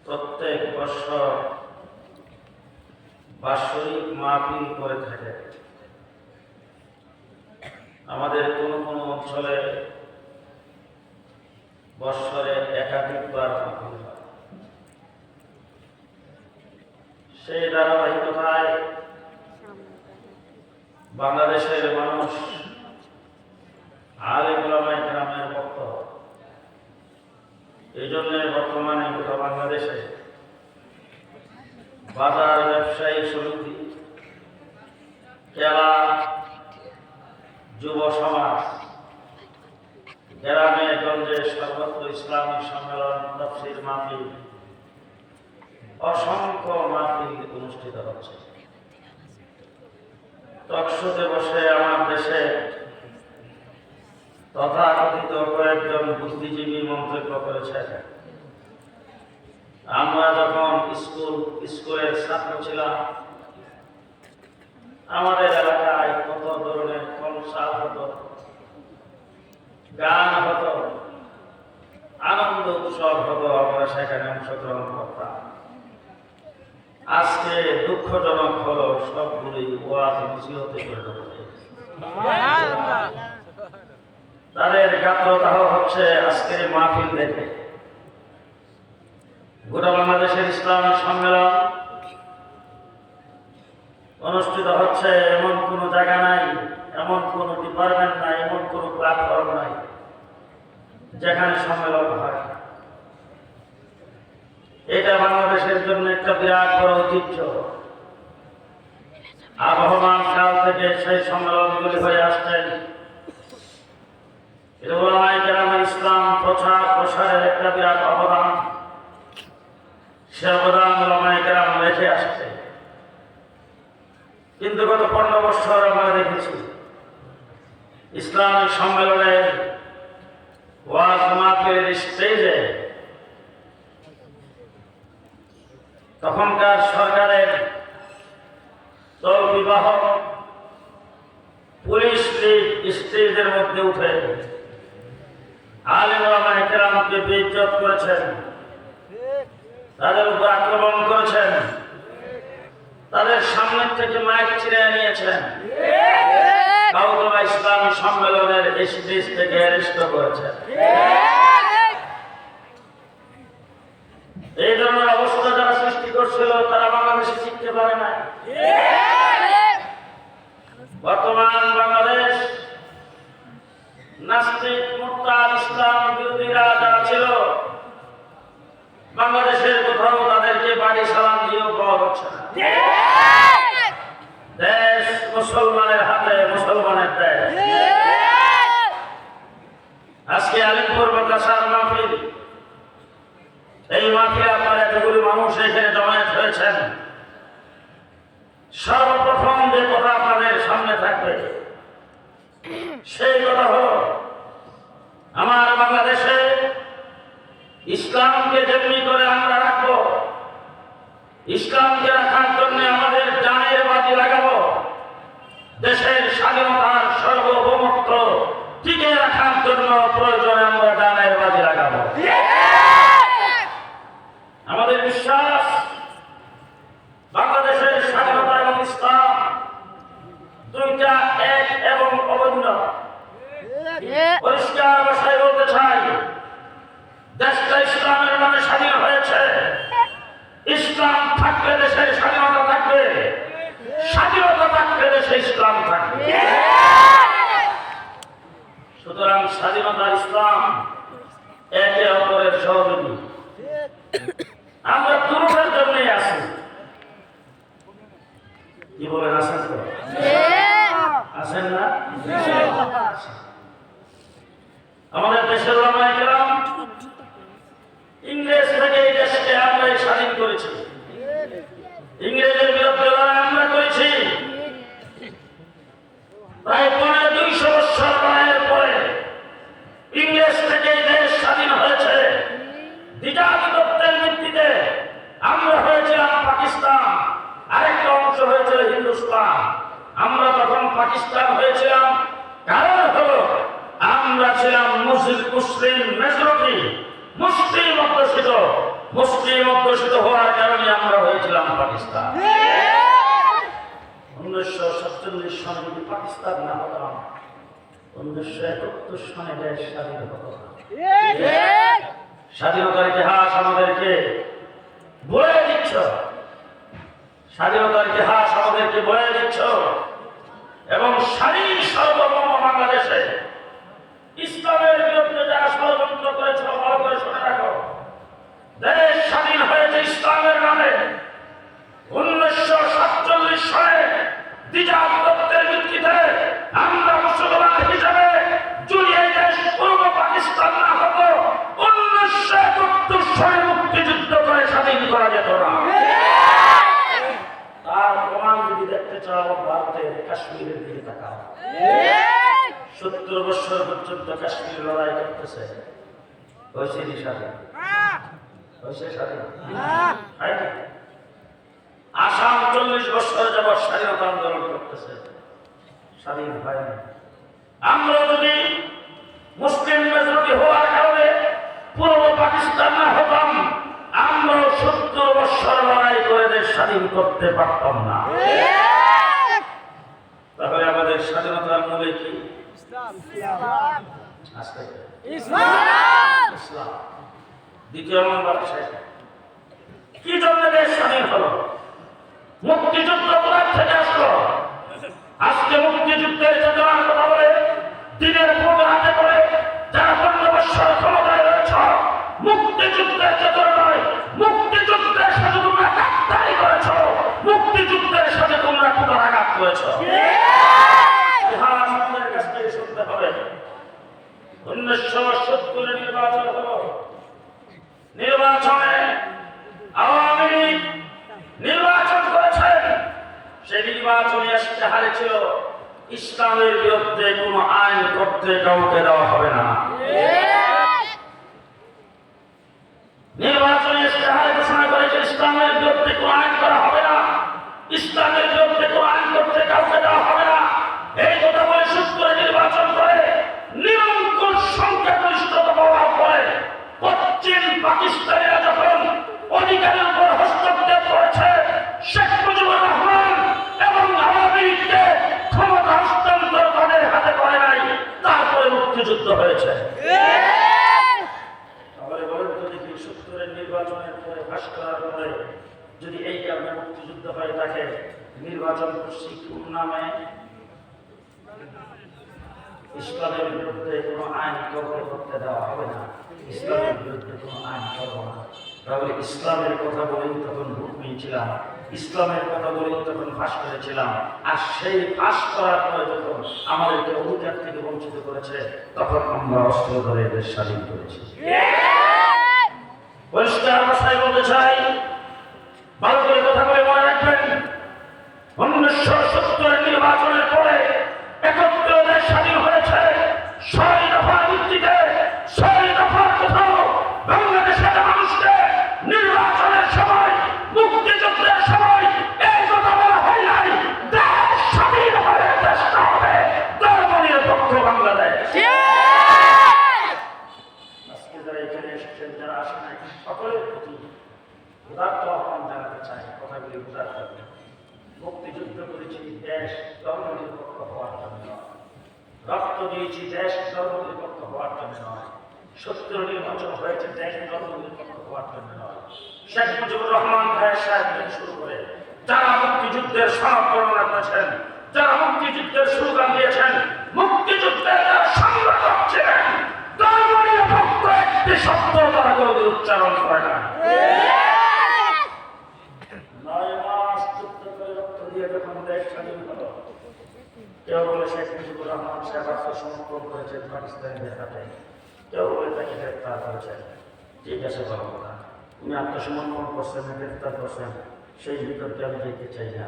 প্রত্যেক বছর বাৎসরিক মাহফিল করে থাকে। আমাদের কোনো কোনো অঞ্চলে বৎসরে একাধিকবার মাহফিল হয়। সেই ধারাবাহিকতায় বাংলাদেশের মানুষ আলেম ওলামায়ে কেরামের ভক্ত। এই জন্য বর্তমানে গোটা বাংলাদেশে বাজার, ব্যবসায়ী সমিতি, খেলা, যুব সমাজ, গ্রামে গঞ্জে সর্বত্র ইসলামী সম্মেলন, তাফসীর মাহফিল, অসংখ্য মাহফিল অনুষ্ঠিত হচ্ছে। টকশোতে বসে আমার দেশে তথাকথিত কয়েকজন বুদ্ধিজীবী মন্তব্য করেছেন, আমরা যখন স্কুলের ছাত্র ছিলাম আমাদের এলাকায় কত ধরনের কনসার্ট হতো, গান হতো, আনন্দ উৎসব হতো, আমরা সেখানে অংশগ্রহণ করতাম। আজকে দুঃখজনক হলো সবগুলি ওয়াজ নসিহতে পরিণত হয়েছে। তাদের গাত্রদাহ হচ্ছে আজকের মাহফিল দেখে। গোটা বাংলাদেশের ইসলামী সম্মেলন অনুষ্ঠিত হচ্ছে, এমন কোনো জায়গা নাই, এমন কোনো ডিপার্টমেন্ট নাই, এমন কোনো প্ল্যাটফর্ম নাই যেখানে সম্মেলন হয়। এটা বাংলাদেশের জন্য একটা বিরাট বড় ঐতিহ্য। আবহমান কাল থেকে সেই সম্মেলনগুলি হয়ে আসছেন। ওলামায়ে কেরামের ইসলাম প্রচার প্রসারের একটা বিরাট অবদান। সে অবদান ওলামায়ে কেরাম রেখে আসছে। কিন্তু গত 15 বছর আমরা দেখেছি ইসলামী সম্মেলনের ওয়াজ মাহফিলের স্টেজে তখনকার সরকারের তলবিবাহ পুলিশ স্টেজের মধ্যে উঠে আলেম ওলামায়ে কেরামকে বেইজ্জত করেছেন, তাদের উপর আক্রমণ করেছেন, তাদের সামনে থেকে মাইক ছিঁড়ে নিয়েছেন, কাউকে ইসলামী সম্মেলনের স্টেজ থেকে অ্যারেস্ট করেছেন। এই ধরনের অবস্থা যারা সৃষ্টি করছিল তারা বাংলাদেশে শিখতে পারে না। বর্তমান বাংলাদেশ নাস্তিক, মুরতাদ, ইসলাম বিরোধীরা যারা ছিল বাংলাদেশের কোথাও তাদেরকে বাড়ি সালাম দিয়েও পাওয়া হচ্ছে না। দেশ মুসলমানের হাতে, মুসলমানের দেশ। আজকে আলিমপুর মাদ্রাসার মাহফিল, এই মাহফিলে আপনারা এতগুলি মানুষ এখানে জমায়েত হয়েছেন। সর্বপ্রথম যে কথা আপনাদের সামনে থাকবে সেই কথা হলো, আমার বাংলাদেশে ইসলামকে যেমনি করে আমরা রাখবো, ইসলামকে রাখার জন্য আমাদের জানের বাজি লাগাবো, দেশের স্বাধীনতার সার্বভৌমত্ব টিকে রাখার জন্য প্রয়োজনে আমরা জানের বাজি লাগাবো। আমাদের বিশ্বাস বাংলাদেশের স্বাধীনতা এবং ইসলাম দুইটা এক এবং অভিন্ন। পরিষ্কার ভাষায় বলতে চাই, দেশটা ইসলামের নামে স্বাধীন হয়েছে। ইসলাম থাকলে দেশের স্বাধীনতা থাকবে, স্বাধীনতা থাকলে দেশে ইসলাম থাকবে। সুতরাং স্বাধীনতা, ইসলাম একে অপরের সহযোগী। আমরা দুর্গের জন্যই আছি। কি বলেন, আছেন তো? আছেন না? আমাদের দেশের ওলামায়ে কেরাম ইংরেজ থেকে এই দেশকে আমরা স্বাধীন করেছি। ইংরেজের বিরুদ্ধে লড়াই আমরা করেছি। প্রায় 200 বছর লড়াইয়ের পরে ইংরেজ থেকে এই দেশ স্বাধীন হয়েছে। দ্বিজাতিত্বের ভিত্তিতে আমরা হয়েছিলাম পাকিস্তান, আরেকটা অংশ হয়েছিল হিন্দুস্তান। আমরা তখন পাকিস্তান হয়েছিলাম, কারণ হলো আমরা ছিলাম মুসলিম মেজরিটি, মুসলিম অধ্যুষিত মুসলিম অধ্যুষিত হওয়ার কারণে আমরা হয়েছিলাম পাকিস্তান। 1947 সনে যদি পাকিস্তান না হতাম, 1971 সনে দেশ স্বাধীন হতো না। স্বাধীনতার ইতিহাস আমাদেরকে বলে দিচ্ছ, স্বাধীনতার ইতিহাস আমাদেরকে বলে দিচ্ছ। এবং স্বাধীন সার্বভৌম বাংলাদেশে ইসলামের বিরুদ্ধে যারা ষড়যন্ত্র করেছ, ভালো করে শুনে রাখো, দেশ স্বাধীন হয়েছে ইসলামের নামে। 1947 সালে দ্বিজাধিপত্যের ভিত্তিতে আমরা মুসলমান হিসেবে যদি এই দেশ পূর্ব পাকিস্তান না হতো, 1971 সালে মুক্তিযুদ্ধ করে স্বাধীন করা যেত না। তার প্রমাণ যদি দেখতে চাও, ভারতের কাশ্মীরের দিকে তাকাও। 70 বছর পর্যন্ত কাশ্মীর লড়াই করতেছে, হয়েছে কি স্বাধীন? হয়েছে স্বাধীন? আসাম 40 বছর যাবৎ স্বাধীনতা আন্দোলন করতেছে, স্বাধীন হয়নি। আমরা যদি মুসলিম মেজরিটি হওয়ার কারণে পূর্ব পাকিস্তান না হতাম, আমরা 70 বছর লড়াই করে দেশ স্বাধীন করতে পারতাম না। তাহলে আমাদের স্বাধীনতার মূলে কি? ইসলাম। দ্বিতীয় নম্বর, কি জন্য দেশ স্বাধীন হলো? মুক্তিযুদ্ধ কোথায় থেকে আসলো? আজকে মুক্তিযুদ্ধের চেতনার কথা বলে দিনের ভোট হাতে করে যারা 15 বছর ক্ষমতায় রয়েছ, মুক্তিযুদ্ধের চেতনা নয়, মুক্তিযুদ্ধের সাথে তোমরা গাদ্দারি করেছ, মুক্তিযুদ্ধের সাথে তোমরা কুটাঘাত করেছ। ইতিহাস আমাদের কাছ থেকে শুনতে হবে। 1970 নির্বাচন হলো, নির্বাচনে আওয়ামী লীগ নির্বাচন করেছেন। সেই নির্বাচনে ইশতেহারে ছিল ইসলামের বিরুদ্ধে কোন আইন করতে কাউকে দেওয়া হবে না। নির্বাচনে ইশতেহারে ঘোষণা করেছে ইসলামের বিরুদ্ধে কোন আইন করা হবে না, ইসলামের বিরুদ্ধে কোন আইন করতে কাউকে দেওয়া হবে না। এই কথা বলে সুষ্ঠু নির্বাচন করে নিরঙ্কুশ সংখ্যাগরিষ্ঠতা পাওয়ার পরে পশ্চিম পাকিস্তানিরা যখন অধিকারের উপর হস্তক্ষেপ করেছে, শেখ মুজিবুর রহমান এবং আওয়ামী লীগকে ক্ষমতা হস্তান্তর তাদের হাতে করে নাই, তারপরে মুক্তিযুদ্ধ হয়েছে। তাহলে বলেন তো দেখি, 70 নির্বাচনের পরে ফাঁস করার পরে যদি এই কারণে মুক্তিযুদ্ধ হয়ে থাকে, নির্বাচন করছি কোন নামে? ইসলামের বিরুদ্ধে কোনো আইন কাউকে করতে দেওয়া হবে না, ইসলামের বিরুদ্ধে কোনো আইন করবো না। তাহলে ইসলামের কথা বলেই তখন ভোট নিয়েছিলাম, ইসলামের কথা বলেই তখন ফাঁস করেছিলাম। আর সেই ফাঁস করার পরে যখন আমাদেরকে অধিকার থেকে বঞ্চিত করেছে, তখন আমরা অস্ত্র ধরে দেশ স্বাধীন করেছি। পরিষ্কার ভাষায় বলতে চাই, ভালো করে কথা বলে মনে রাখবেন, 1970 নির্বাচনের পরে 71 দেশ স্বাধীন হয়েছে। 6 দফার ভিত্তিতে 6 দফার কোথাও বাংলাদেশের মানুষকে নির্বাচনের সময়, মুক্তিযুদ্ধের সময় এই কথা বলা হয় নাই, দেশ স্বাধীন হয়ে দেশটা হবে ধর্মনিরপেক্ষ বাংলাদেশ। আজকে যারা এখানে এসেছেন, যারা আসে নাই, সকলের প্রতি উদাত্ত আহ্বান জানাতে চাই, কথাগুলি উদার থাকবে। মুক্তিযুদ্ধ করেছি দেশ ধর্মনিরপেক্ষ হওয়ার জন্য, রক্ত দিয়েছি দেশ ধর্মনিরপেক্ষ হওয়ার জন্য নয়। 70 নির্বাচন হয়েছে দেশ ধর্মনিরপেক্ষ হওয়ার জন্য নয়। শেখ মুজিবুর রহমান ভাইয়ের সাহেব থেকে শুরু করে যারা মুক্তিযুদ্ধের সনদ বর্ণনা করেছেন, যারা মুক্তিযুদ্ধের স্লোগান দিয়েছেন, মুক্তিযুদ্ধের যারা সংগঠক ছিলেন, ধর্মনিরপেক্ষ একটি শব্দ তারা কোনোদিন উচ্চারণ করে না। 9 মাস যুদ্ধ করে রক্ত দিয়ে যখন দেশ স্বাধীন হলো, কেউ বলে শেখ মুজিবুর রহমান সাহেব আত্মসমর্পণ করেছেন পাকিস্তানিদের হাতে, কেউ বলে তাকে গ্রেফতার করেছেন। ঠিক আছে, বলো কথা, তুমি আত্মসমর্পণ করছেন, গ্রেফতার করছেন, সেই বিতর্কে আমি যেতে চাই না।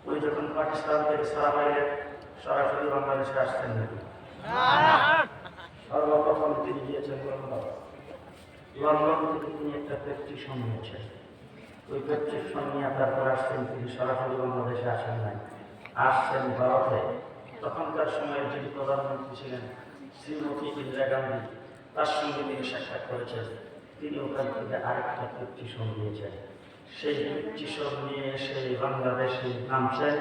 উনি যখন পাকিস্তান থেকে ছাড়া পাইলেন, সরাসরি বাংলাদেশে আসছেন নাকি? সর্বপ্রথম তিনি গিয়েছেন লন্ডন। লন্ডন থেকে তিনি একটা প্রেসক্রিপশন নিয়েছেন, ওই প্রেসক্রিপশন নিয়ে তারপর আসছেন। তিনি সরাসরি বাংলাদেশে আসেন নাই, আসছেন ভারতে। তখনকার সময়ের যিনি প্রধানমন্ত্রী ছিলেন শ্রীমতী ইন্দিরা গান্ধী, তার সঙ্গে তিনি সাক্ষাৎ করেছেন। তিনি ওখান থেকে আরেকটা পিটিশন দিয়েছেন। সেই পিটিশন নিয়ে এসে বাংলাদেশে নামছেন,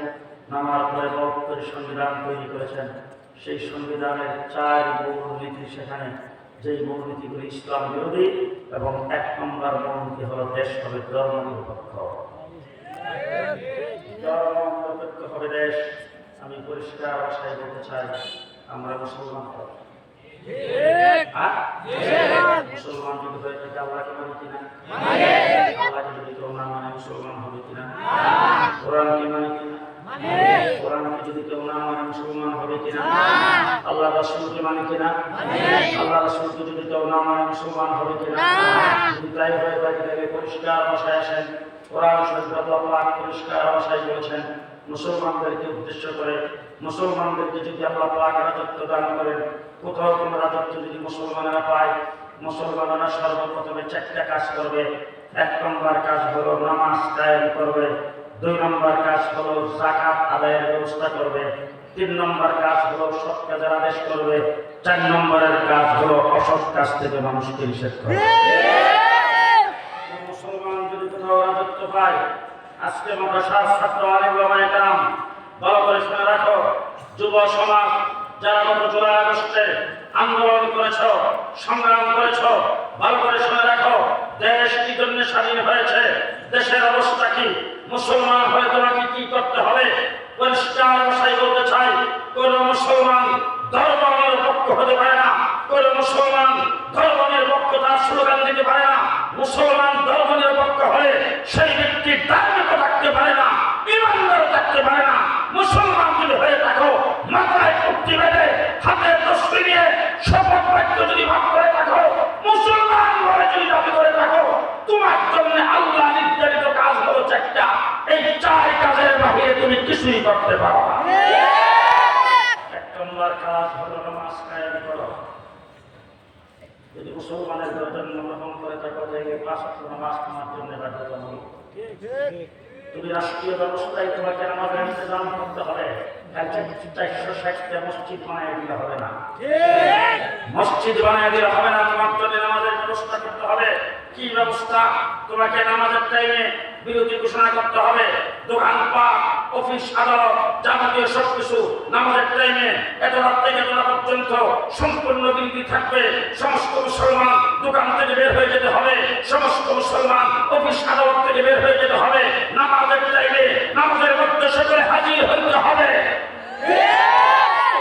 নামার পরে ৭২ সংবিধান তৈরি করেছেন। সেই সংবিধানের ৪ মূলনীতি, সেখানে যেই মূলনীতিগুলি ইসলাম বিরোধী, এবং ১ নম্বর মূলনীতি হল দেশ হবে ধর্ম নিরপেক্ষ। ধর্ম নিরপেক্ষ হবে দেশ। আমি পরিষ্কার ভাষায় বলতে চাই, আমরা মুসলমান মুসলমান যদি হয়ে থাকে আল্লাহকে মানে কিনা? আল্লাহকে যদি কেউ না মানে মুসলমান হবে কিনা? কোরআনকে মানে কিনা? কোরআনকে যদি কেউ না মানে মুসলমান হবে কিনা? আল্লাহ রাসূলকে মানে কিনা? আল্লাহ রাসূলকে যদি কেউ না মানে মুসলমান হবে কিনা? যদি তাই হয়ে থাকে তাহলে পরিষ্কার ভাষায় আসেন। কোরআন শরীফে আল্লাহ পরিষ্কার ভাষায় বলেছেন, মুসলমানদেরকে উদ্দেশ্য করে, মুসলমানদেরকে যদি আল্লাহ পাক রাজত্ব দান করেন, কোথাও কোনো রাজত্ব যদি মুসলমানেরা পায়, মুসলমানেরা সর্বপ্রথমে 4টা কাজ করবে। 1 নম্বর কাজ হলো নামাজ কায়েম করবে, 2 নম্বর কাজ হলো যাকাত আদায়ের ব্যবস্থা করবে, 3 নম্বর কাজ হলো সৎ কাজের আদেশ করবে, 4 নম্বরের কাজ হলো অসৎ কাজ থেকে মানুষকে নিষেধ করবে। মুসলমান যদি কোথাও রাজত্ব পায়, আজকে মাদ্রাসার ছাত্র আলেম ওলামায়ে কেরাম ভালো করে শুনে রাখো, যুব সমাজ যারা গত জুলাই আগস্টে আন্দোলন করেছ, সংগ্রাম করেছ, ভালো করে শুনে রাখো, দেশ কি জন্য স্বাধীন হয়েছে, দেশের অবস্থা কি, মুসলমান হয়ে তোমাকে কি করতে হবে। পরিষ্কার ভাষায় বলতে চাই, কোন মুসলমান ধর্ম নিরপেক্ষ হতে পারে না, কোন মুসলমান ধর্ম নিরপেক্ষতার স্লোগান দিতে পারে না। মুসলমান ধর্ম নিরপেক্ষ হলে সেই ব্যক্তি ধার্মিক থাকতে পারে না, ইমানদার থাকতে পারে না। মুসলমান যদি হয়ে থাকো, মাথায় টুপি বেঁধে হাতে তসবি নিয়ে শপথ বাক্য যদি ভাগ করে থাকো, মুসলমান বলে যদি দাবি করে থাকো, তোমার জন্য আল্লাহ নির্ধারিত কাজ হলো 4টা। এই 4 কাজের বাহিরে তুমি কিছুই করতে পারো না। 1 নম্বর কাজ হলো নামাজ কায়েম করো। যদি মুসলমানের জন্য গ্রহণ করে থাকো, তাহলে 5 ওয়াক্ত নামাজ তোমার জন্য বাধ্যতামূলক। তুমি রাষ্ট্রীয় ব্যবস্থায় তোমাকে নামাজের ইন্তজাম করতে হবে। 460টা মসজিদ বানিয়ে দিলে হবে না, মসজিদ বানিয়ে দিলে হবে না, তোমার জন্য নামাজের ব্যবস্থা করতে হবে। কি ব্যবস্থা? তোমাকে নামাজের টাইমে বিরতি ঘোষণা করতে হবে। দোকানপাট, অফিস, আদালত, যাবতীয় সবকিছু নামাজের টাইমে এত রাত থেকে এত রাত পর্যন্ত সম্পূর্ণ বিরতি থাকবে। সমস্ত মুসলমান দোকান থেকে বের হয়ে যেতে হবে, সমস্ত মুসলমান অফিস আদালত থেকে বের হয়ে যেতে হবে। নামাজের টাইমে নামাজের মধ্যে সকলে হাজির হইতে হবে।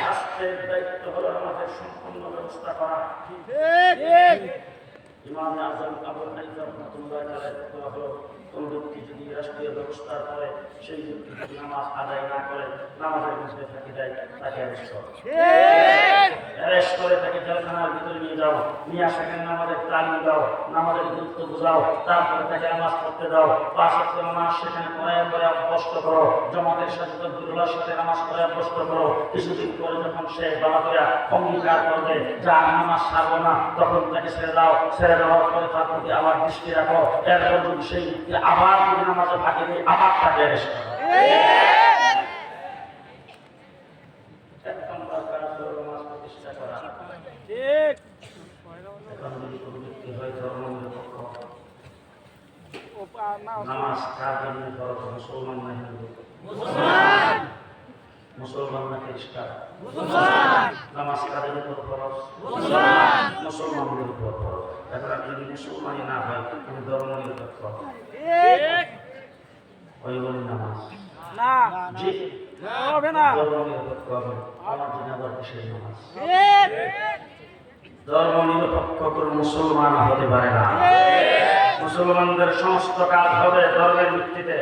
রাষ্ট্রের দায়িত্ব হলো আমাদের সম্পূর্ণ ব্যবস্থা করা। ইমাম আযম আবু হানিফা রাহমাতুল্লাহি আলাইহি হলো, কোন ব্যক্তি যদি রাষ্ট্রীয় ব্যবস্থার পরে সেই ব্যক্তি যদি নামাজ আদায় না করে, নামাজের মধ্যে থাকি যায়, তাকে অ্যারেস্ট করে তাকে জেলখানার ভিতরে নিয়ে যাও, নিয়ে আসাকে নামাজের তালিম দাও, নামাজের গুরুত্ব বুঝাও, তারপরে তাকে নামাজ পড়তে দাও। 5 ওয়াক্ত নামাজ সেখানে পড়ে অভ্যস্ত করো, জামাতের সাথে তকবীরুল্লাহর সাথে নামাজ পড়ে অভ্যস্ত করো। কিছুদিন পরে যখন সে বাবা করে অঙ্গীকার করবে যে আর নামাজ ছাড়বো না, তখন তাকে ছেড়ে দাও। ছেড়ে দেওয়ার পরে তার প্রতি আবার দৃষ্টি রাখো। এরপর যদি সেই আবার যদি নামাজে ফাঁকি দিয়ে আবার তাকে অ্যারেস্ট করো। নামাজ কার জন্য ফরজ? মুসলমান না হিন্দু? মুসলমান না খ্রিস্টান? নামাজ কাদের উপর ফরজ? মুসলমানদের উপর ফরজ। এখন আপনি যদি মুসলমানই না হয়, তুমি ধর্ম নিরপেক্ষ ওই বলি নামাজ জি হবে না, ধর্ম নিরপেক্ষ হবে। আমার জন্য আবার কিসের নামাজ? ধর্ম নিরপেক্ষ কোনো মুসলমান হতে পারে না। মুসলমানদের সমস্ত কাজ হবে ধর্মের ভিত্তিতে।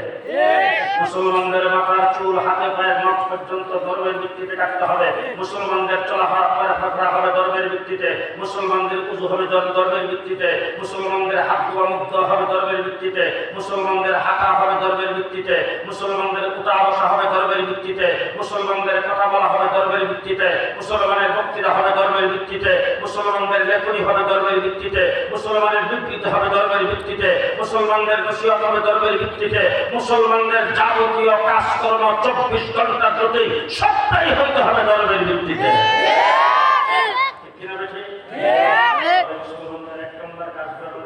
মুসলমানদের মাথার চুল হাতে পায়ের নখ পর্যন্ত ধর্মের ভিত্তিতে কাটতে হবে। মুসলমানদের চলাফেরা হবে ধর্মের ভিত্তিতে। মুসলমানদের উযু হবে ধর্মের ভিত্তিতে। মুসলমানদের হাত ধোয়া মুখ হবে ধর্মের ভিত্তিতে। মুসলমানদের হাঁটা হবে ধর্মের ভিত্তিতে। মুসলমানদের উঠা বসা হবে ধর্মের ভিত্তিতে। মুসলমানদের কথা বলা হবে ধর্মের ভিত্তিতে। মুসলমানের বক্তৃতা হবে ধর্মের ভিত্তিতে। মুসলমানদের লেখনী হবে ধর্মের ভিত্তিতে। মুসলমানের বিবৃতি হবে ধর্মের ভিত্তিতে। মুসলমানদের নসিহত হবে ধর্মের ভিত্তিতে। মুসলমানদের যাবতীয় কাজকর্ম 24 ঘন্টা প্রতি সবটাই হইতে হবে ধর্মের ভিত্তিতে। মুসলমানদের 1 নম্বর কাজ হলো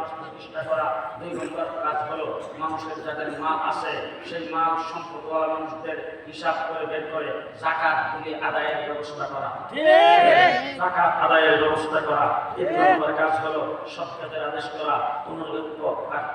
দুই নম্বর কাজ হলো মানুষের যাদের মাল আছে সেই মাল সম্পদওয়ালা মানুষদের হিসাব করে বের করে যাকাত দিয়ে আদায়ের ব্যবস্থা করা, যাকাত আদায়ের ব্যবস্থা করা। তিন নম্বর কাজ হলো সৎ কাজের আদেশ করা, অনুলিপ্ত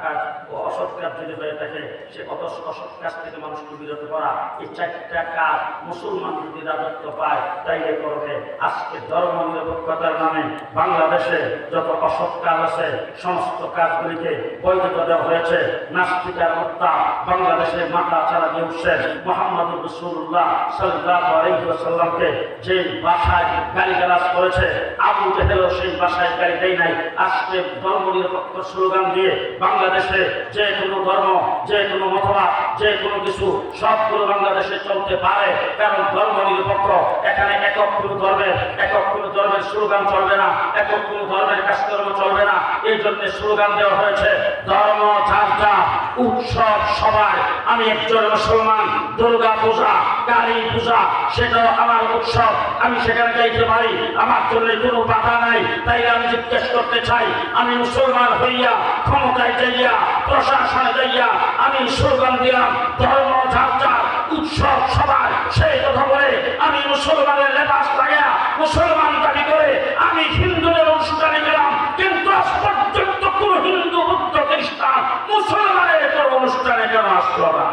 কাজ ও অসৎ কাজ যদি হয়ে থাকে সে অসৎ কাজ থেকে মানুষকে বিরত করা। এই চারটা কাজ মুসলমান যদি রাজত্ব পায় তাইলে করবে। আজকে ধর্ম নিরপেক্ষতার নামে বাংলাদেশে যত অসৎ কাজ আছে সমস্ত কাজগুলিকে বৈধতা দেওয়া হয়েছে। নাস্তিকার হত্যা বাংলাদেশে মাথা চারা দিয়ে উঠছেন। মুহাম্মদুর রাসূলুল্লাহ সাল্লাল্লাহু আলাইহি ওয়াসাল্লামকে যে ভাষায় গালিগালাজ করেছে আবু জেহেলও সেই ভাষায় গালি দেয় নাই। আজকে ধর্ম নিরপেক্ষ স্লোগান দিয়ে বাংলাদেশে যে কোনো ধর্ম, যে কোনো মতবাদ, যে কোনো কিছু সবগুলো বাংলাদেশে চলতে পারে, কারণ ধর্ম নিরপেক্ষ। এখানে একক কোনো ধর্মের স্লোগান চলবে না, একক কোনো ধর্মের কাজকর্ম চলবে না। এই জন্য স্লোগান দেওয়া হয়েছে ধর্ম যার যার, উৎসব সবার। আমি একজন মুসলমান, দুর্গা পূজা, কালী পূজা সেটাও আমার উৎসব, আমি সেখানে যাইতে পারি, আমার জন্য কোনো বাধা নাই। তাই আমি জিজ্ঞেস করতে চাই, আমি মুসলমান হইয়া ক্ষমতায় যাইয়া প্রশাসনে যাইয়া আমি স্লোগান দিলাম ধর্ম যার যার, উৎসব সবার, সেই কথা বলে আমি মুসলমানের লেবাস লাগাইয়া মুসলমান দাবি করে আমি হিন্দুদের অনুষ্ঠানে গেলাম, কিন্তু আজ পর্যন্ত কোন হিন্দু, বুদ্ধ, খ্রিস্টান মুসলমানের কোন অনুষ্ঠানে কেন আসলো না?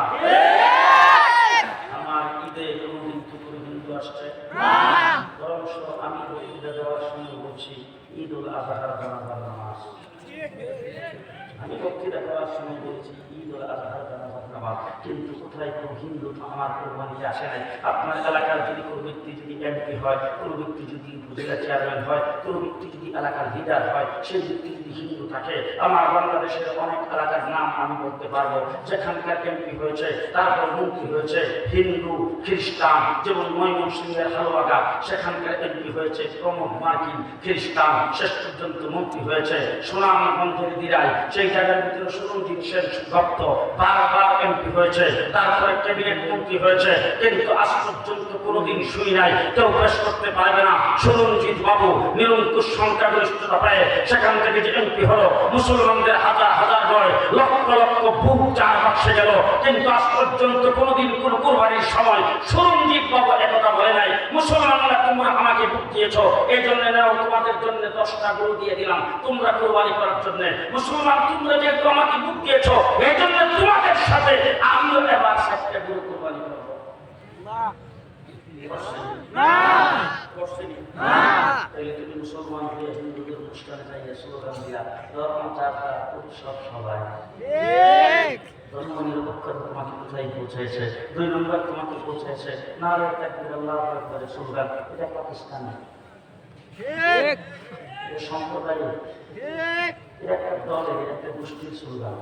আমার ঈদে কোনদিন কোনো হিন্দু আসছে বরং আমি বক্তৃতা দেওয়ার সময় বলছি ঈদ উল আজহার জানাজার নামাজ। আমি বক্তৃতা করার সময় বলছি ঈদ উল আজহার জানাজার নামাজ, কিন্তু কোথায় কোনো হিন্দু আমার কোরবানিতে আসে নাই। আপনার এলাকার যদি কোনো ব্যক্তি যদি এমপি হয়, কোনো ব্যক্তি যদি উপজেলা চেয়ারম্যান হয়, কোনো ব্যক্তি যদি এলাকার লিডার হয়, সেই ব্যক্তি যদি হিন্দু থাকে, আমার বাংলাদেশের অনেক এলাকার নাম আমি বলতে পারবো যেখানকার এমপি হয়েছে, তারপর মন্ত্রী হয়েছে হিন্দু, খ্রিস্টান। যেমন ময়মনসিংহের হালুয়াগা, সেখানকার এমপি হয়েছে প্রমোদ মার্কিন খ্রিস্টান, শেষ পর্যন্ত মন্ত্রী হয়েছে সুনামগঞ্জের দিরাই, সেই জায়গার ভিতরে সুরঞ্জিত সেন দত্ত বারবার এমপি হয়েছে, তারপরে ক্যাবিনেট মন্ত্রী হয়েছে, কিন্তু আজ পর্যন্ত কোনোদিন শুনি নাই, কেউ পেশ করতে পারবে না সুরঞ্জিত বাবু নিরঙ্কুশ সংখ্যাগরিষ্ঠতা পেয়ে সেখান থেকে যে এমপি হলো, মুসলমানদের হাজার হাজার নয় লক্ষ লক্ষ বুক চার বাক্সে গেল, কিন্তু আজ পর্যন্ত কোনোদিন কোনো কোরবানির সময় সুরঞ্জিত বাবু একথা বলে নাই মুসলমানরা তোমরা আমাকে বুক দিয়েছ, এই জন্য নাও তোমাদের জন্য 10টা গরু দিয়ে দিলাম তোমরা কোরবানি করার জন্য। মুসলমান তোমরা যেহেতু আমাকে বুক দিয়েছ, এই জন্য তোমাদের সাথে আমিও এবার 7টা গরু কোরবানি করবো। তুমি মুসলমান হয়ে হিন্দুদের অনুষ্ঠানে যাইয়া স্লোগান দিয়া ধর্ম যার যার, উৎসব সবাই। ধর্ম নিরপেক্ষ তোমাকে কোথায় পৌঁছেছে? 2 নম্বর তোমাকে পৌঁছেছে নারে তাকবীর আল্লাহু আকবার স্লোগান। এটা পাকিস্তানে সম্প্রদায়, এটা একটা দলের, একটা গোষ্ঠীর স্লোগান।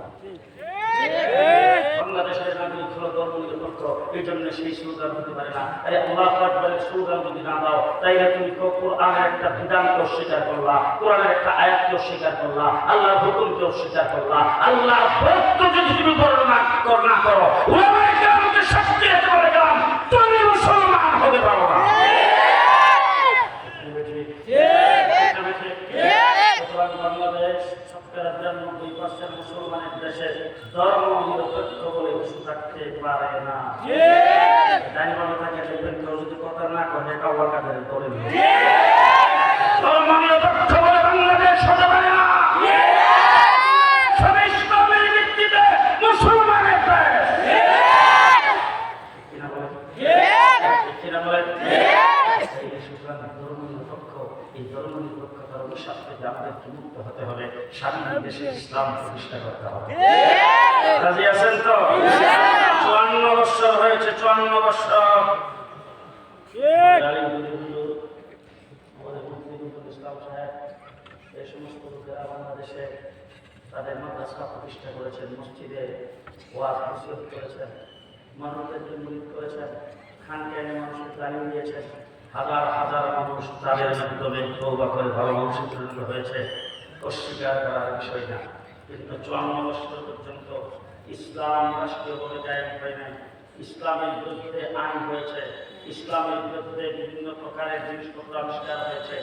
বাংলাদেশের নাগরিক হলো ধর্ম নিরপেক্ষ, এই জন্য সেই স্লোগান হতে পারে না। আরে আল্লাহু আকবারের স্লোগান যদি না দাও তাইলে তুমি কোরআনের একটা বিধানকে অস্বীকার করলা, কোরআনের একটা আয়াতকে অস্বীকার করলা, আল্লাহর হুকুমকে অস্বীকার করলা। আল্লাহর বক্ত যদি তুমি বর্ণনা না করো, উলামায়ে কেরামকে সাক্ষী রেখে বলে গেলাম তুমি মুসলমান হতে পারো না। বাংলাদেশ 93% মুসলমানের দেশে ধর্ম নিরপেক্ষ বলে কিছু থাকতে পারে না। জানি ভালো থাকে দেখবেন কেউ যদি কথা না কহে কাউয়া কাদের করে ধর্ম নিরপেক্ষ বলে বাংলাদেশ হতে পারে না। সব ইসলামের ভিত্তিতে মুসলমানের দেশ। কিনা বলে এই ধর্ম নিরপেক্ষতার অভিশাপ থেকে আমাদেরকে মুক্ত হতে হবে, স্বাধীন দেশে ইসলাম প্রতিষ্ঠা করতে হবে। রাজি আছেন তো? 54 বছর হয়েছে, 54 বছর। ইসলাম সাহেব এই সমস্ত লোকেরা বাংলাদেশে তাদের মাদ্রাসা প্রতিষ্ঠা করেছেন, মসজিদে ওয়াজ নসিহত করেছেন, মানুষদেরকে মুরিদ করেছেন, খানকানে মানুষকে তালিম দিয়েছেন। হাজার হাজার মানুষ তাদের মাধ্যমে তওবা করে ভালো মানুষের পরিণত হয়েছে, অস্বীকার করার বিষয় না। কিন্তু 54 বছর পর্যন্ত ইসলাম রাষ্ট্রীয়ভাবে কায়েম হয় নাই। ইসলামের বিরুদ্ধে আইন হয়েছে, ইসলামের বিরুদ্ধে বিভিন্ন প্রকারের জিনিসপত্র আবিষ্কার হয়েছে,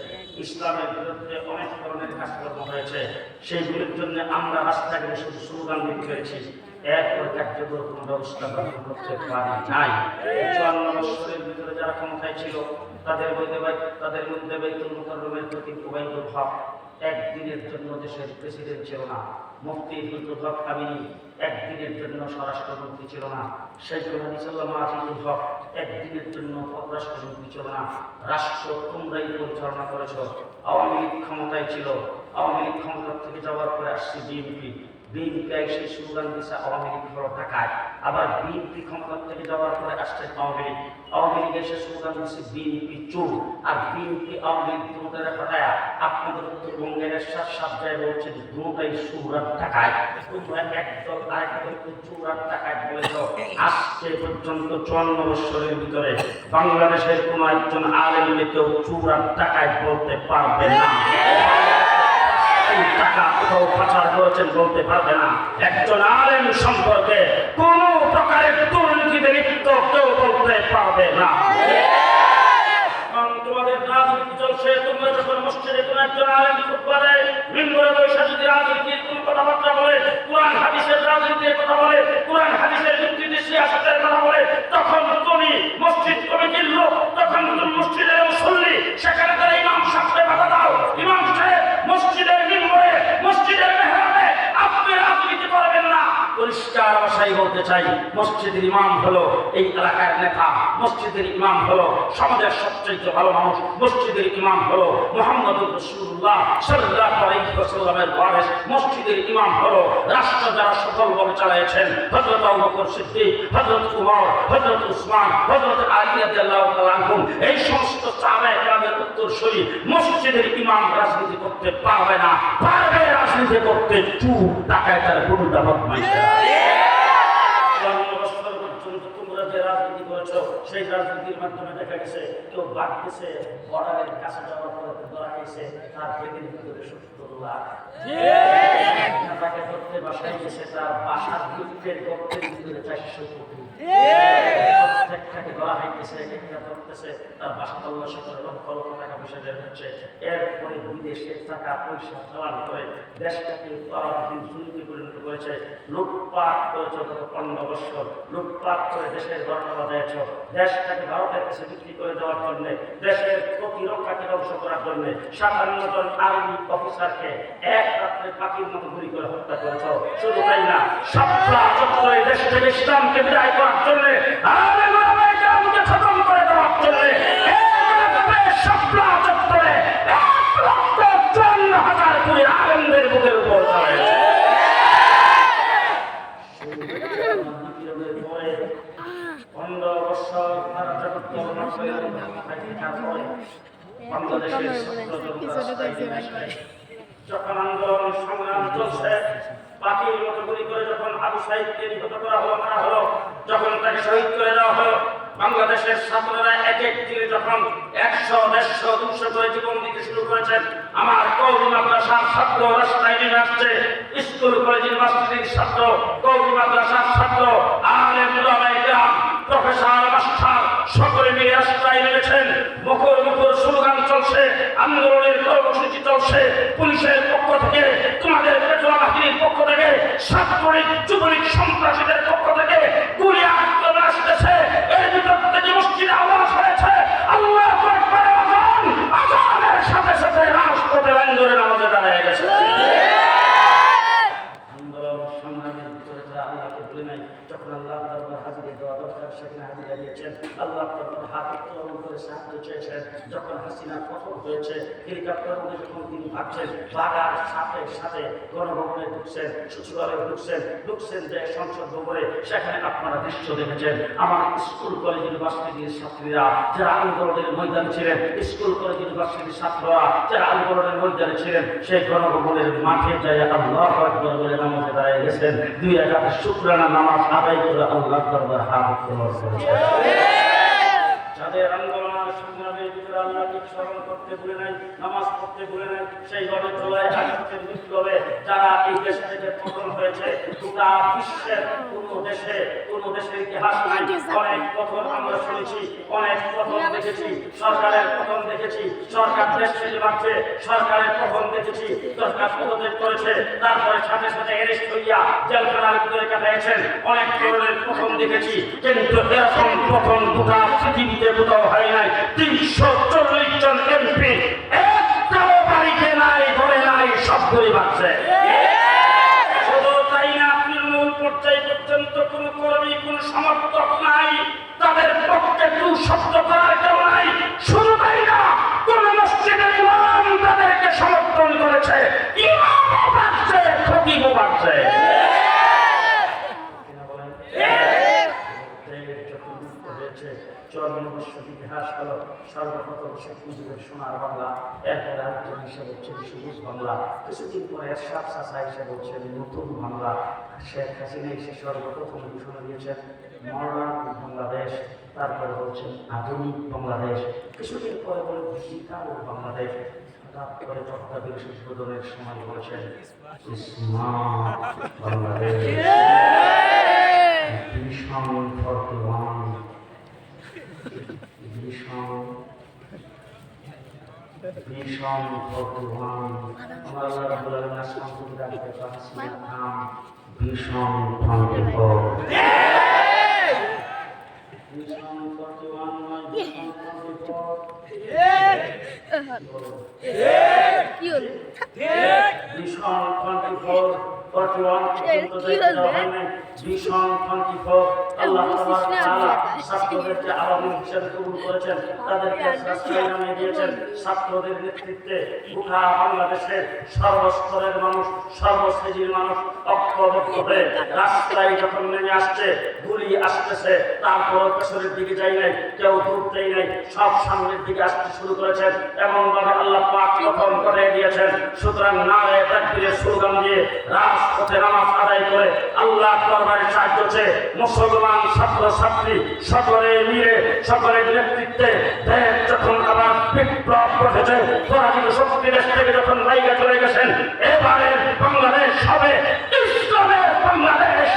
ইসলামের বিরুদ্ধে অনেক ধরনের কাজকর্ম হয়েছে। সেইগুলির জন্য আমরা রাস্তাঘাটে শুধু স্লোগান দিতে পেরেছি, এরপরে কার্যকর কোনো ব্যবস্থা গ্রহণ করতে পারি নাই। 54 বছরের ভিতরে যারা ক্ষমতায় ছিল তাদের মধ্যে বাইতুল মুকাররমের প্রতি ওবায়দুল হক একদিনের জন্য দেশের প্রেসিডেন্ট ছিল না। মুফতি ফজলুল হক কামিনী একদিনের জন্য স্বরাষ্ট্রমন্ত্রী ছিল না। শাইখুল হাদিস আল্লামা আজিজুল হক একদিনের জন্য পররাষ্ট্রমন্ত্রী ছিল না। রাষ্ট্র তোমরাই পরিচালনা করেছ। আওয়ামী লীগ ক্ষমতায় ছিল, আওয়ামী লীগ ক্ষমতা থেকে যাওয়ার পরে আসছে বিএনপি এসে স্লোগান দিচ্ছে আওয়ামী লীগ হলো টাকায়। আবার বিএনপি ক্ষমতা থেকে যাওয়ার পরে আসছে আওয়ামী লীগ এসে স্লোগান দিচ্ছে বিএনপি চোর। আর বিএনপি আওয়ামী লীগ দুটারে হটায়া আপনাদের উত্তরবঙ্গের সব জায়গায় বলছেন দুটাই চোর আর টাকায়। তোমরা একদল আরেকদলকে চোর আর টাকায় বলেছ। আজকে পর্যন্ত 54 বছরের ভিতরে বাংলাদেশের কোন একজন আলেমকে কেউ চোর আর টাকায় বলতে পারবে না। টাকা কোথাও পাচার করেছেন বলতে পারবে না। একজন আলেম সম্পর্কে কোন প্রকারের দুর্নীতিতে লিপ্ত কেউ বলতে পারবে না। তোমাদের রাজনীতি চলছে, তোমরা যখন মসজিদে কোন একজন আলেম খুতবা দেয়, মিম্বরে বসে যদি রাজনীতির কোন কথাবার্তা বলে, কোরআন হাদিসের রাজনীতির কথা বলে, কোরআন হাদিসের যুক্তিতে সিয়াসতের কথা বলে, তখন তুমি মসজিদ কমিটির লোক, তখন তুমি মসজিদের মুসল্লি, সেখানে তারা ইমাম সাহেবকে বাধা দাও। ইমাম সাহেব মসজিদের মিম্বরে, মসজিদের মেহরাবে আপনি রাজনীতি করবেন না। পরিষ্কার ভাষায় বলতে চাই, মসজিদের ইমাম হলো এই এলাকার নেতা, মসজিদের ইমাম হলো সমাজের সবচেয়ে ভালো মানুষ, মসজিদের ইমাম হলো মুহাম্মদুর রাসূলুল্লাহ সাল্লাল্লাহু আলাইহি ওয়াসাল্লামের ওয়ারিস, মসজিদের ইমাম হলো রাষ্ট্র যারা সফলভাবে চালাচ্ছেন, হযরত আবু বকর সিদ্দিক, হযরত উমর, হযরত উসমান, হযরত আলী রাদিয়াল্লাহু তাআলা আনহুম, এই সমস্ত সাহাবায়ে কেরামের উত্তরসূরি। মসজিদের ইমাম রাজনীতি করতে পারবে না, পারবে রাজনীতি করতে চুর ডাকাতের গুন্ডা বদমাইশেরা। রাজনীতি করেছ, সেই রাজনীতির মাধ্যমে দেখা গেছে কেউ বাদ গেছে, বর্ডারের কাছে যাওয়ার পরে ধরা গেছে, তার বেদির ভিতরে 70 লাখ। তাকে ধরতে বাসায় গেছে, তার বাসার ভিতরের গর্তের ভিতরে 400 কোটি। প্রত্যেকটাকে ধরা হইতেছে, একটা ধরতেছে, তার বাসা তল্লাশি করে লক্ষ লক্ষ টাকা পয়সা বের হচ্ছে। এরপরে বিদেশের টাকা পয়সা চালান করে দেশটাকে দুর্নীতি পরিণত করেছে, লুটপাট করেছে। 15 বছর লুটপাট করে দেশের গড়না বাজাইছ, দেশটাকে ভারতের কাছে বিক্রি করে দেওয়ার জন্য, দেশের প্রতিরক্ষাকে ধ্বংস করার জন্য 57 জন আর্মি অফিসারকে এক রাত্রে পাখির মতো গুলি করে হত্যা করেছ। শুধু তাই না, শাপলা চত্বরে দেশ থেকে ইসলামকে বিদায় করার জন্য, আলেমকে খতম করে দেওয়ার জন্য শাপলা চত্বরে 1,54,000 কোটি আলেমদের বুকের উপর চালাইছে। যখন আন্দোলন সংগ্রাম চলছে, পাখির মতো গুলি করে যখন আবু সাঈদকে নিহত করা হলো, মারা হলো, যখন তাকে শহীদ করে দেওয়া হলো, বাংলাদেশের ছাত্ররা এক এক দিনে যখন 100, 150, 200 করে জীবন দিতে শুরু করেছেন, আমার কওমি মাদ্রাসার ছাত্র রাস্তায় নেমে আসছে, স্কুল কলেজ ইউনিভার্সিটির ছাত্র, কওমি মাদ্রাসার ছাত্র, আলেম উলামায়ে কেরাম, প্রফেসর, মাস্টার সকলে মিলে রাস্তায় নেমেছেন। মুখর মুখর স্লোগান চলছে, আন্দোলনের কর্মসূচি চলছে। পুলিশের পক্ষ থেকে, তোমাদের পেট্রোল বাহিনীর পক্ষ থেকে, ছাত্রলীগ, যুবলীগ, সন্ত্রাসীদের পক্ষ থেকে গুলি আক্রমণ আসতেছে। এর ভিতর থেকে মসজিদে আওয়াজ হয়েছে আল্লাহু আকবার, আযান, আযানের সাথে সাথে রাষ্ট্রপতি আন্দোলনে নামাজে দাঁড়িয়ে গেছে। আন্দোলন সংগ্রামের ভিতরে যারা আল্লাহকে ভুলে নাই, যখন আল্লাহ দরবার হাজিরে দেওয়া দরকার সেখানে হাজিরা দিয়েছেন, আল্লাহ দরবার হাত উত্তোলন করে সাহায্য চেয়েছেন। যখন হাসিনা কঠোর হয়েছে, হেলিকপ্টার মধ্যে যখন তিনি ভাবছেন, বাগার সাথে সাথে গণভবনে ঢুকছেন, সচিবালয়ে ঢুকছেন যে সংসদ ভবনে, সেখানে আপনারা দৃশ্য দেখেছেন। আমার স্কুল কলেজ ইউনিভার্সিটির ছাত্রীরা যারা আন্দোলনের ময়দানে ছিলেন, স্কুল কলেজ ইউনিভার্সিটির ছাত্ররা যারা আন্দোলনের ময়দানে ছিলেন, সেই গণভবনের মাঠে যায় আল্লাহু আকবার বলে নামাজে দাঁড়িয়ে গেছেন। 2 রাকাত শুকরানা নামাজ আদায় করে আল্লাহর দরবারে হাত উত্তোলন করেছেন। যাদের আন্দোলন সংগ্রামের ভিতরে আল্লাহকে স্মরণ করতে ভুলে নাই, নামাজ পড়তে ভুলে নাই, সেই গণজোয়ার আগস্টের বিপ্লবে যারা এই দেশ থেকে পতন হয়েছে, গোটা বিশ্বের কোনো দেশের ইতিহাস নাই। অনেক পতন আমরা শুনেছি, অনেক পতন দেখেছি, সরকারের পতন দেখেছি, সরকার দেশ থেকে বাড়ছে, সরকারের পতন দেখেছি, সরকার পদত্যাগ করেছে, তারপরে সাথে সাথে অ্যারেস্ট হইয়া জেলখানার ভিতরে কাটাইছেন। অনেক ধরনের পতন দেখেছি, কিন্তু এরকম পতন গোটা পৃথিবীতে কোথাও হয় নাই। 340 জন এমপি একটাও বাড়িতে নাই, ঘরে নাই, সব ঘুরে বাড়ছে। শুধু তাই না, তৃণমূল পর্যায় পর্যন্ত কোন কর্মী, কোন সমর্থক নাই, তাদের পক্ষে কেউ শব্দ করার কেউ নাই। শুধু তাই না, কোন মসজিদের ইমাম তাদেরকে সমর্থন করেছে, ইমামও বাড়ছে, খতিবও বাড়ছে। ইতিহাস হলো সর্বপ্রথম শেখ মুজিবের সোনার বাংলা, এরপরে আরেকজন হিসেবে হচ্ছে সবুজ বাংলা, কিছুদিন পরে এরশাদ চাচা হিসেবে হচ্ছেন নতুন বাংলা। শেখ হাসিনা এসে সর্বপ্রথম ঘোষণা দিয়েছেন মডার্ন বাংলাদেশ, তারপরে বলছেন আধুনিক বাংলাদেশ, কিছুদিন পরে বলে ডিজিটাল বাংলাদেশ, তারপরে তত্ত্বাবধায়ক উদ্বোধনের সময় বলেছেন স্মার্ট বাংলাদেশ। ভীষণ 41 ভীষণ 41 আমার আল্লাহ রাব্বুল আলামিন আসমান থেকে ডাকতে পাচ্ছি নাম ভীষণ 24 ভীষণ 41 নয় ভীষণ 24 কি হলো ভীষণ 24 41 পর্যন্ত দেখতে হবে ভীষণ 24 আল্লাহ তাআলা ছাত্রদেরকে আলামী হিসেবে কবুল করেছেন, তাদেরকে শাস্ত্রী নামে দিয়েছেন। ছাত্রদের নেতৃত্বে গোটা বাংলাদেশের সর্বস্তরের মানুষ, সর্বশ্রেণীর মানুষ ঐক্যবদ্ধ হয়ে রাস্তায় যখন নেমে আসছে, গুলি আসতেছে, তারপর পেছনের দিকে যাই নাই, কেউ ঘুরতেই নাই, সব সামনের দিকে আসতে শুরু করেছেন। এমন ভাবে আল্লাহ পাক প্রথম করে দিয়েছেন। সুতরাং নারে তাকবীরের স্লোগান দিয়ে রাজপথে নামাজ আদায় করে আল্লাহ দরবারে সাহায্য চেয়ে মুসলমান ছাত্র ছাত্রী সকলে মিলে সকলের নেতৃত্বে দেশ যখন আবার বিপ্লব ঘটেছে, পরাজিত শক্তি দেশ থেকে যখন বাইরে চলে গেছেন, এবারে বাংলাদেশ হবে ইসলামের বাংলাদেশ।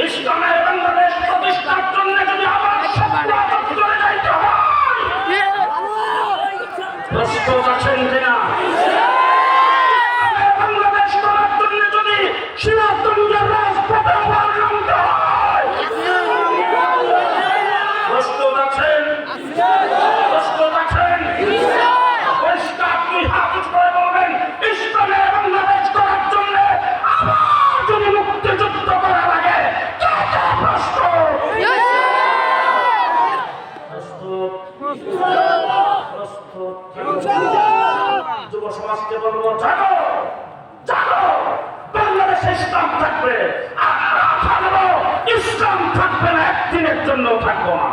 ইসলামের বাংলাদেশ প্রতিষ্ঠার জন্য যদি আবার চলে যাইতে হয়, প্রস্তুত আছেন কিনা? বাংলাদেশ করার জন্য যদি সিরাজগঞ্জের রাজপথে আবার নামতে হয়, প্রস্তুত আছেন? প্রস্তুত আছেন? পরিষ্কার দুই হাত উঁচু করে বলবেন, ইসলামের বাংলাদেশ করার জন্য আবার যদি মুক্তিযুদ্ধ করা লাগে, যুব সমাজকে বলবো, জাগো জাগো, বাংলাদেশে ইসলাম থাকবে, আমরা থাকবো, ইসলাম থাকবে না, একদিনের জন্য থাকবো না।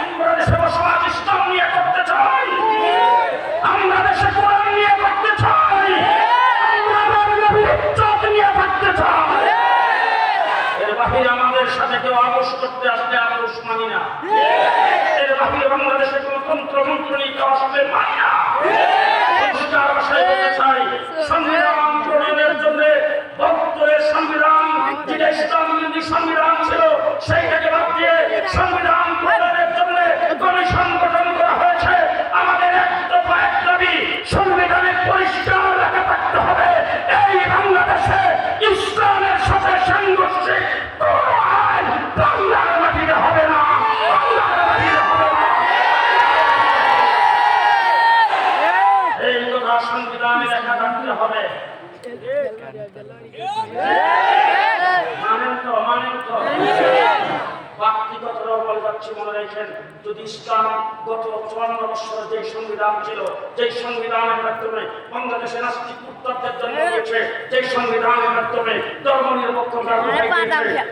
আমরা দেশে বসবাস ইসলাম নিয়ে করতে চাই, আমরা দেশে কোরআন নিয়ে করতে চাই, আমরা নবীর ইজ্জত নিয়ে থাকতে চাই। এর বাহিরে আমাদের সাথে কেউ আপোষ করতে আসলে আপোষ মানি না। এর বাহিরে বাংলাদেশে কোন তন্ত্র মন্ত্র নিয়ে কেউ আসলে মানি না। পরিষ্কার ভাষায় বলতে চাই, সংবিধান প্রণয়নের জন্য 72-এর সংবিধান, যেটা ইসলামী সংবিধান ছিল, সেইটাকে বাদ দিয়ে সংবিধান প্রণয়নের জন্য কমিশন গঠন করা হয়েছে। আমাদের একদফা এক দাবি, সংবিধানে পরিষ্কার লেখা থাকতে হবে, এই বাংলাদেশে ইসলামের সাথে সাংঘর্ষিক কোনো আইন বাংলার মাটিতে হবে না, বাংলার মাটিতে হবে না। এই কথা সংবিধানে লেখা থাকতে হবে। মানেন তো? ব্যক্তিগত বলতে করছি, মনে রেখেন, যদি ইসলাম গত 54 বছর যে সংবিধান ছিল, যে সংবিধানের মাধ্যমে বাংলাদেশে নাস্তিক মুক্তদের জন্য হয়েছে, যে সংবিধানের মাধ্যমে ধর্ম নিরপেক্ষতা হয়েছে,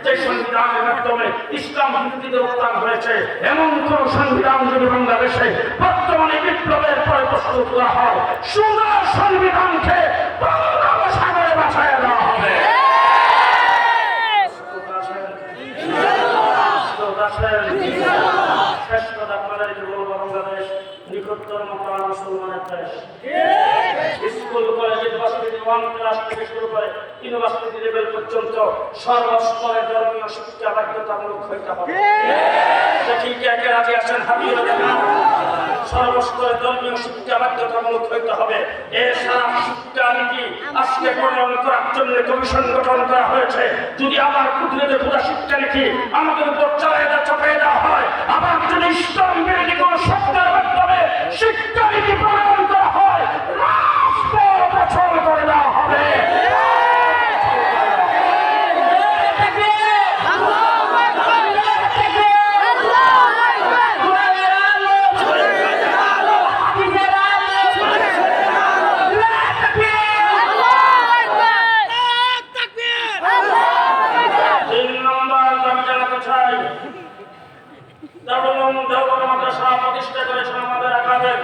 যে সংবিধানের মাধ্যমে ইসলাম হিন্দুদের উত্থান হয়েছে, এমন কোন সংবিধান যদি বাংলাদেশে বর্তমানে বিপ্লবের পরে প্রস্তুত করা হয়, সুন্দর সংবিধানকে বঙ্গোপসাগরে বাঁচায় দেওয়া হবে। শেষ কথা আপনাদেরকে বলবো, বাংলাদেশ নিকটতর মতান মুসলমানের দেশ। স্কুল কলেজ ইউনিভার্সিটি 1 ক্লাস থেকে শুরু করে ইউনিভার্সিটি লেভেল পর্যন্ত সর্বস্তরে ধর্মীয় শিক্ষা বাধ্যতামূলক হইতে হবে। দেখি কে কে রাজি আছেন, হাবিয়ে দেখান। সর্বস্তরে ধর্মীয় শিক্ষা বাধ্যতামূলক হইতে হবে। এর সারা শিক্ষা নীতি আজকে প্রণয়ন করার জন্য কমিশন গঠন করা হয়েছে। যদি আবার কুদরতে খোদা শিক্ষা নীতি আমাদের উপর চাপিয়ে দেওয়া হয়, আবার যদি ইসলাম বিরোধী কোন শব্দের মাধ্যমে শিক্ষা নীতি প্রণয়ন করা হয়, রাজপথ অচল করে দেওয়া হবে। প্রতিষ্ঠা করেছেন আমাদের আকাবের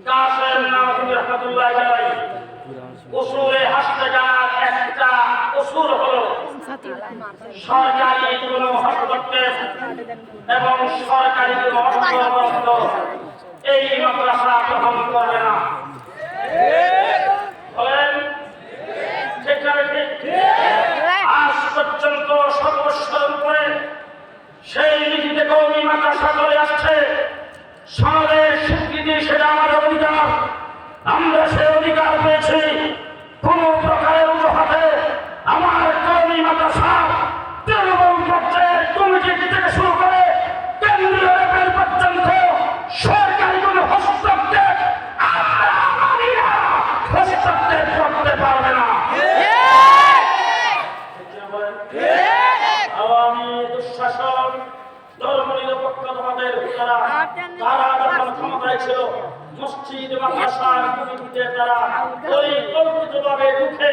কাসেম নাওয়াতুল্লাহ রাহমাতুল্লাহ আলাইহি। উসুলে হাসতে জানার একটা উসুল হলো সরকারি কোনো হস্তক্ষেপ এবং সরকারি কোনো অর্থ এই মাদ্রাসা গ্রহণ করবে না। বলেন ঠিক না ঠিক? আজ পর্যন্ত সর্বস্বর উপরে সেই নীতিতে কওমি মাদ্রাসা চলে আসছে। সমাজের স্বীকৃতি সেটা আমাদের অধিকার, আমরা সে অধিকার পেয়েছি। কোন প্রকারের অজুহাতে আমার কওমি মাদ্রাসা তৃণমূল পর্যায়ের কমিটি থেকে শুরু করে কেন্দ্রীয় লেভেল পর্যন্ত সরকারি কোন হস্তক্ষেপ আমরা মানি না, হস্তক্ষেপ করতে পারবে না। আওয়ামী দুঃশাসন ধর্ম নিরপেক্ষতাবাদের তারা যখন ক্ষমতায় ছিল, মসজিদ মাদ্রাসার কমিটিতে তারা পরিকল্পিতভাবে ঢুকে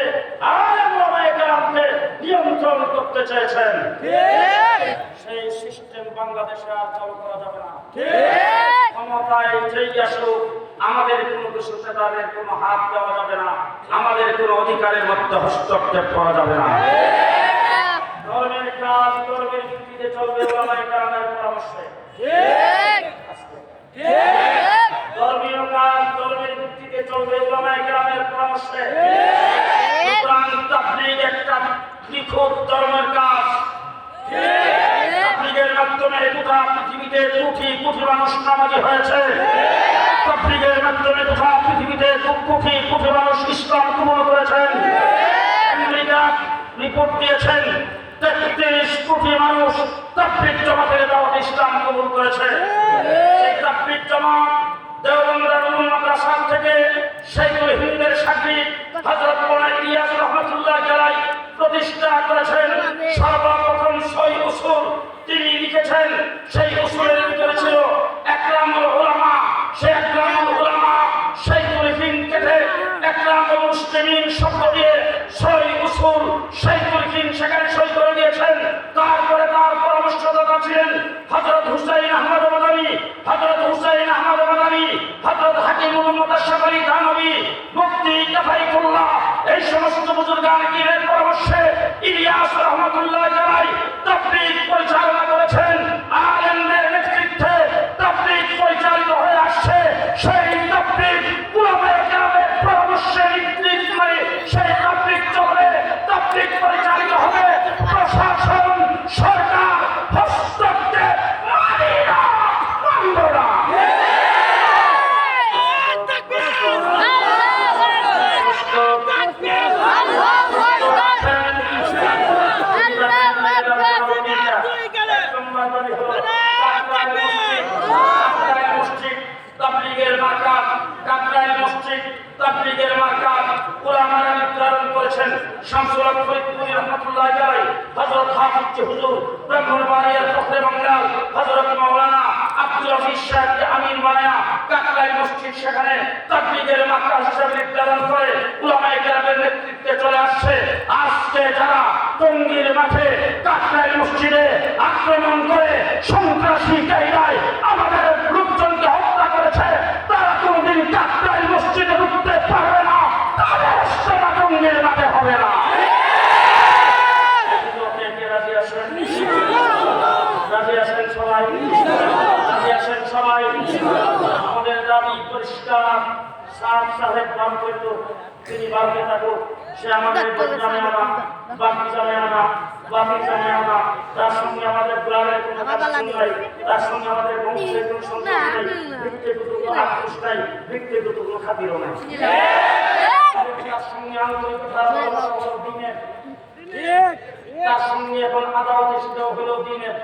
আলেম-ওলামায়ে-কেরামকে নিয়ন্ত্রণ করতে চেয়েছেন। সেই সিস্টেম বাংলাদেশে আর চালু করা যাবে না। ক্ষমতায় যেই আসুক, আমাদের কোনো কিছুতে তাদের কোনো হাত দেওয়া যাবে না, আমাদের কোনো অধিকারের মধ্যে হস্তক্ষেপ করা যাবে না। ধর্মের কাজ ধর্মের ভিত্তিতে চলবে, ওলামায়ে-কেরামের পরামর্শে। ধর্মীয় কাজ ধর্মের ভিত্তিতে চলবে, ওলামায়ে-কেরামের পরামর্শে। সুতরাং তাবলীগ একটা নিখুঁত ধর্মের কাজ। তাবলীগের মাধ্যমে গোটা পৃথিবীতে কোটি কোটি মানুষ নামাজি হয়েছে। তাবলীগের মাধ্যমে গোটা পৃথিবীতে কোটি কোটি মানুষ ইসলাম কবুল করেছেন। আমেরিকা রিপোর্ট দিয়েছেন 33 কোটি মানুষ তাবলীগ জামাতের দাওয়াত ইসলাম কবুল করেছে। সেই তাবলীগ জামাত দেওবন্দ দারুল মাদ্রাসা থেকে শেখুল হিন্দের শাগরিদ হযরত মাওলানা ইলিয়াস রাহমাতুল্লাহ আলাইহি প্রতিষ্ঠা করেছেন। সর্বপ্রথম 6 উসুল তিনি লিখেছেন। সেই উসুলের ভিতরে ছিল একরামুল উলামা। সেই একরামুল উলামা শেখুল হিন্দ কেটে একরামুল মুসলিমিন শব্দ দিয়ে 6 উসুল শেখুল হিন্দ সেখানে সই করে দিয়েছেন। তারপরে তার পরামর্শদাতা ছিলেন হযরত হুসাইন আহমদ মাদানী, হযরত হুসাইন আহমদ মাদানী, হযরত হাকিম মুহাম্মদ আশরাফী থানভী, মুফতি কাফাইতুল্লাহ। এই সমস্ত বুজুর্গান কিরের পরামর্শে ইলিয়াস রহমাতুল্লাহ আলাইহি তাবলীগ পরিচালনা করেছেন। আলেমদের নেতৃত্বে তাবলীগ পরিচালিত হয়ে আসছে। সেই তাবলীগ উলামায়ে-কেরামের পরামর্শে নেতৃত্বে সেই তাবলীগ চলবে, তাবলীগ পরিচালিত হবে। প্রশাসন সরকার হস্তক্ষেপ মানি না, মানব না। তাবলীগের মার্কাজ, কাকরাইল মসজিদ তাবলীগের মার্কাজ। উলামারা নির্ধারণ করেছেন করেছেন শামসুল হক ফরিদপুরি রহমাতুল্লাহ আলাইহি, হযরত হাফিজ হুজুর ব্রাহ্মণবাড়িয়ার ফখরে বাংলার হযরত মাওলানা আব্দুল আজিজ সাহেব আমির বানায়া কাকরাই মসজিদ সেখানে তাবলীগের মাদ্রাসা হিসেবে নির্ধারণ করে উলামায়ে কেরামের নেতৃত্বে চলে আসছে। আজকে যারা টঙ্গীর মাঠে কাকরাই মসজিদে আক্রমণ করে সন্ত্রাসী কায়দায় আমাদের লোকজনকে হত্যা করেছে, তারা কোনদিন কাকরাই মসজিদে ঢুকতে পারবে না, তাদের সেবা টঙ্গীর মাঠে হবে না। রাজি আছেন সবাই? রাজি আছেন সবাই? আমাদের দাবি পরিষ্কার, সাহেব সাহেব নাম করত, তিনি বাড়তে থাকুক, সে আমাদের জানে না, বাকি জানে না, বাকি জানে না, তার সঙ্গে আমাদের প্রাণের কোনো কাজ নাই, তার সঙ্গে আমাদের বংশের কোনো সম্পর্ক নেই, ব্যক্তিগত কোনো আক্রোশ নাই, ব্যক্তিগত কোনো খাতিরও নাই। তার সঙ্গে আন্তরিকতা দিনের, তার সঙ্গে এখন আদালতে সেটাও হলো দিনের।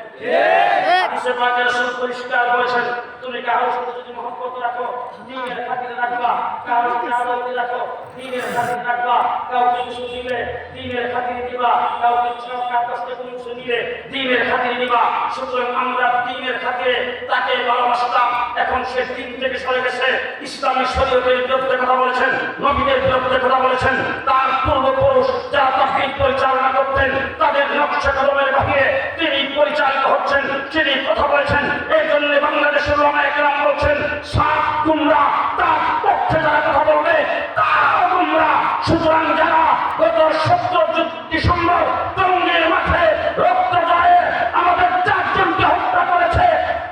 হাদিসে পাকে রাসূল পরিষ্কার বলেছেন, তুমি কারোর সাথে যদি মহব্বত রাখো দ্বীনের খাতিরে রাখবা, কারোর সাথে আদালতে রাখো দ্বীনের খাতিরে রাখবা, কাউকে কিছু দিলে দ্বীনের খাতিরে দিবা, কাউকে সরকার কাছ থেকে কোনো কিছু নিলে দ্বীনের খাতিরে দিবা। সুতরাং আমরা দ্বীনের খাতিরে তাকে ভালোবাসতাম, এখন সে দ্বীন থেকে সরে গেছে, ইসলামী শরীয়তের বিরুদ্ধে কথা বলেছেন, নবীদের বিরুদ্ধে কথা বলেছেন। তার পূর্বপুরুষ যারা তাফসীর পরিচালনা করতেন তাদের নকশা কলমের বাহিরে তিনি পরিচালিত হচ্ছেন, তিনি কথা বলেছেন। এই জন্য বাংলাদেশের উলামায়ে কেরাম বলছেন, সাত গুমরা তার পক্ষে যারা কথা বলবে তারাও গুমরা। সুতরাং যারা গত 17 ডিসেম্বর টঙ্গীর মাঠে রক্ত জয়ে আমাদের 4 জনকে হত্যা করেছে,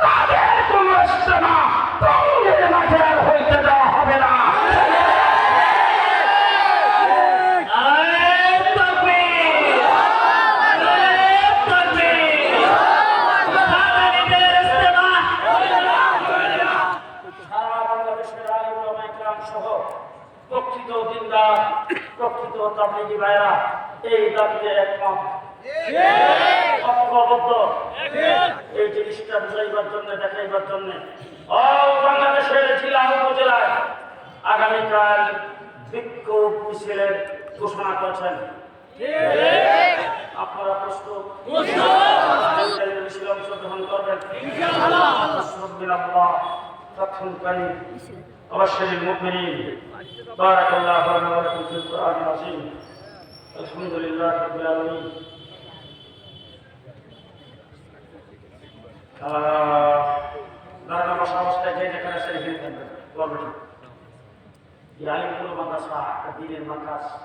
তাদের কোনো ইস্তেমা টঙ্গীর মাঠে আর হইতে দেওয়া হবে না। প্রকৃত দিনদার, প্রকৃত তাবলীগী ভাইরা এই দাবিতে একমত, ঐক্যবদ্ধ। এই জিনিসটা বুঝাইবার জন্য, দেখাইবার জন্য বাংলাদেশের জেলা উপজেলায় আগামীকাল বিক্ষোভ মিছিলের ঘোষণা করেছেন। আপনারা প্রস্তুত? মিছিল অংশগ্রহণ করবেন? أبشر المؤمنين بارك الله لنا ولكم في القرآن العظيم الحمد لله رب العالمين দাঁড়ানো বসা অবস্থায় যে যেখানে সেখানে থাকবেন বলবেন এই আলিমগুলো মাদ্রাসা একটা দিনের মাদ্রাসা।